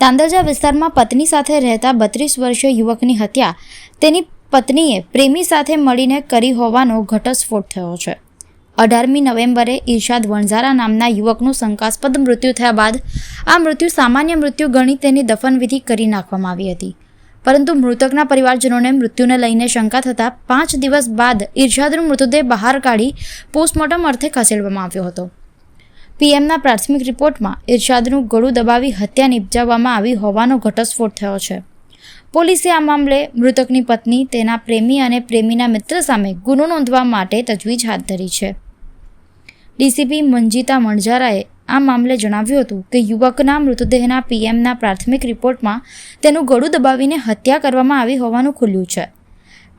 તાંદરજા વિસ્તારમાં પત્ની સાથે રહેતા 32 વર્ષીય યુવકની હત્યા તેની પત્નીએ પ્રેમી સાથે મળીને કરી હોવાનો ઘટસ્ફોટ થયો છે। 18મી નવેમ્બરે ઇરશાદ વણઝારા નામના યુવકનું શંકાસ્પદ મૃત્યુ થયા બાદ આ મૃત્યુ સામાન્ય મૃત્યુ ગણી તેની દફનવિધિ કરી નાખવામાં આવી હતી, પરંતુ મૃતકના પરિવારજનોને મૃત્યુને લઈને શંકા થતાં 5 દિવસ બાદ ઇરશાદનો મૃતદેહ બહાર કાઢી પોસ્ટમોર્ટમ અર્થે ખસેડવામાં આવ્યો હતો। પીએમના પ્રાથમિક રિપોર્ટમાં ઇરશાદનું ગળું દબાવી હત્યા નિપજાવવામાં આવી હોવાનો ઘટસ્ફોટ થયો છે। પોલીસે આ મામલે મૃતકની પત્ની, તેના પ્રેમી અને પ્રેમીના મિત્ર સામે ગુનો નોંધવા માટે તજવીજ હાથ ધરી છે। ડીસીપી મંજીતા વણઝારાએ આ મામલે જણાવ્યું હતું કે યુવકના મૃતદેહના પીએમના પ્રાથમિક રિપોર્ટમાં તેનું ગળું દબાવીને હત્યા કરવામાં આવી હોવાનું ખુલ્યું છે।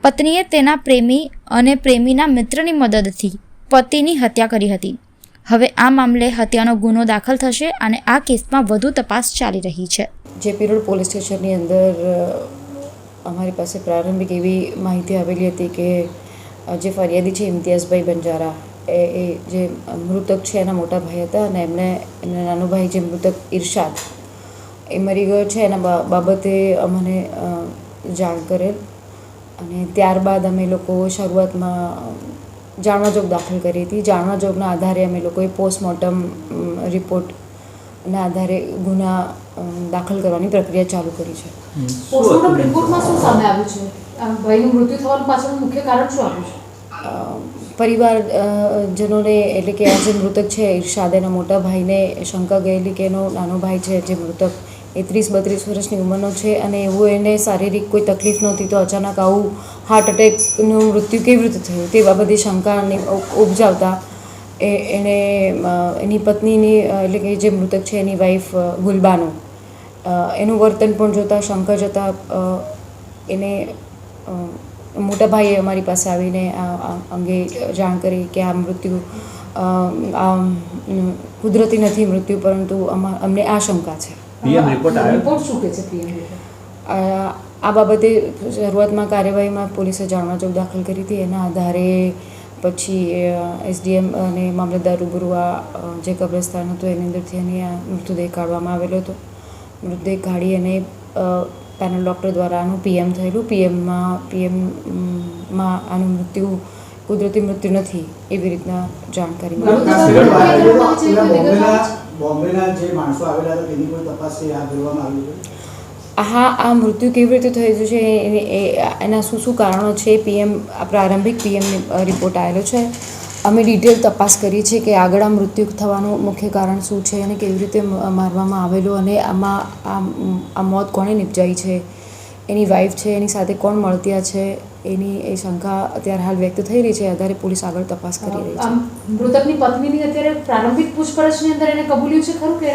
પત્નીએ તેના પ્રેમી અને પ્રેમીના મિત્રની મદદથી પતિની હત્યા કરી હતી। હવે આ મામલે હત્યાનો ગુનો દાખલ થશે અને આ કેસમાં વધુ તપાસ ચાલી રહી છે। જેપી રોડ પોલીસ સ્ટેશનની અંદર અમારી પાસે પ્રારંભિક એવી માહિતી આવેલી હતી કે જે ફરિયાદી છે ઇમ્તિયાઝભાઈ બંજારા એ જે મૃતક છે એના મોટા ભાઈ હતા અને એમના નાનો ભાઈ જે મૃતક ઇરશાદ એ મરી ગયો છે એના બાબતે અમને જાણ કરેલ અને ત્યારબાદ અમે લોકો શરૂઆતમાં જાણવાજોગ દાખલ કરી હતી। જાણવાજોગના આધારે અમે લોકોએ પોસ્ટમોર્ટમ રિપોર્ટના આધારે ગુના દાખલ કરવાની પ્રક્રિયા ચાલુ કરી છે। પોસ્ટમોર્ટમ રિપોર્ટમાં શું સામે આવ્યું છે? ભાઈનું મૃત્યુ થવાનું પાછળનું મુખ્ય કારણ શું આવ્યું છે? પરિવારજનોને એટલે કે આ જે મૃતક છે ઇરશાદ એના મોટા ભાઈને શંકા ગયેલી કે એનો નાનો ભાઈ છે જે મૃતક એ 30-32 વર્ષની ઉંમરનો છે અને એવું એને શારીરિક કોઈ તકલીફ નહોતી, તો અચાનક આવું હાર્ટ એટેકનું મૃત્યુ કેવી રીતે થયું તે બાબતે શંકાને ઉપજાવતા એણે એની પત્નીની એટલે કે જે મૃતક છે એની વાઈફ ગુલબાનો એનું વર્તન પણ જોતાં શંકા જતાં એને મોટા ભાઈએ અમારી પાસે આવીને આ અંગે જાણ કરી કે આ મૃત્યુ કુદરતી નથી મૃત્યુ, પરંતુ અમને આ શંકા છે। રિપોર્ટ શું કહે છે પીએમ રિપોર્ટ? આ બાબતે શરૂઆતમાં કાર્યવાહીમાં પોલીસે જાણવાજોગ દાખલ કરી હતી, એના આધારે પછી એસડીએમ અને મામલતદાર રૂબરૂ આ જે કબ્રસ્તાન હતું એની અંદરથી એને આ મૃતદેહ કાઢવામાં આવેલો હતો। મૃતદેહ કાઢી અને પેનલ ડૉક્ટર દ્વારા આનું પીએમ થયેલું। પીએમમાં આનું મૃત્યુ કુદરતી મૃત્યુ નથી એવી રીતના જાણકારી હા, આ મૃત્યુ કેવી રીતે થયું છે એના શું કારણો છે પ્રારંભિક પીએમની રિપોર્ટ આવેલો છે। અમે ડિટેલ તપાસ કરી છે કે આગળ આ મૃત્યુ થવાનું મુખ્ય કારણ શું છે અને કેવી રીતે મારવામાં આવેલું અને આમાં આ મોત કોણે નિપજાઈ છે, એની વાઈફ છે એની સાથે કોણ મળતિયા છે એની એ શંકા અત્યારે હાલ વ્યક્ત થઈ રહી છે। આધારે પોલીસ આગળ તપાસ કરી રહી છે। મૃતકની પત્નીની અત્યારે પ્રારંભિક પૂછપરછની અંદર એને કબૂલ્યું છે ખરું કે?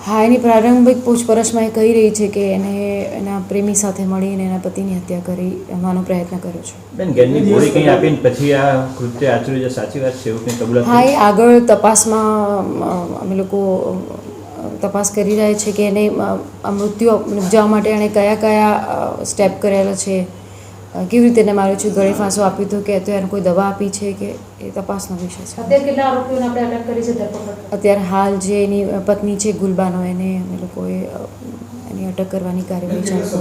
હા, એની પ્રારંભિક પૂછપરછમાં એ કહી રહી છે કે એને એના પ્રેમી સાથે મળીને એના પતિની હત્યા કરી એવાનો પ્રયત્ન કર્યો છે। બેન, ગેરની ગોળી કંઈ આપીને પછી આ કૃત્ય આચર્યું છે, સાચી વાત છે એવું કંઈ કબૂલાત? હા, એ આગળ તપાસમાં અમે લોકો તપાસ કરી રહ્યા છે કે એને આ મૃત્યુ નિપજાવવા માટે એણે કયા સ્ટેપ કરેલા છે, કેવી રીતે એને માર્યો છે, ગળે ફાંસો આપ્યો હતો કે અત્યારે કોઈ દવા આપી છે કે એ તપાસનો વિષય છે। અત્યારે કેટલા આરોપીઓને આપણે અટક કરી છે ધરપકડ? અત્યારે હાલ જે એની પત્ની છે ગુલબાનો એને અમે લોકોએ એની અટક કરવાની કાર્યવાહી ચાલુ કરી છે।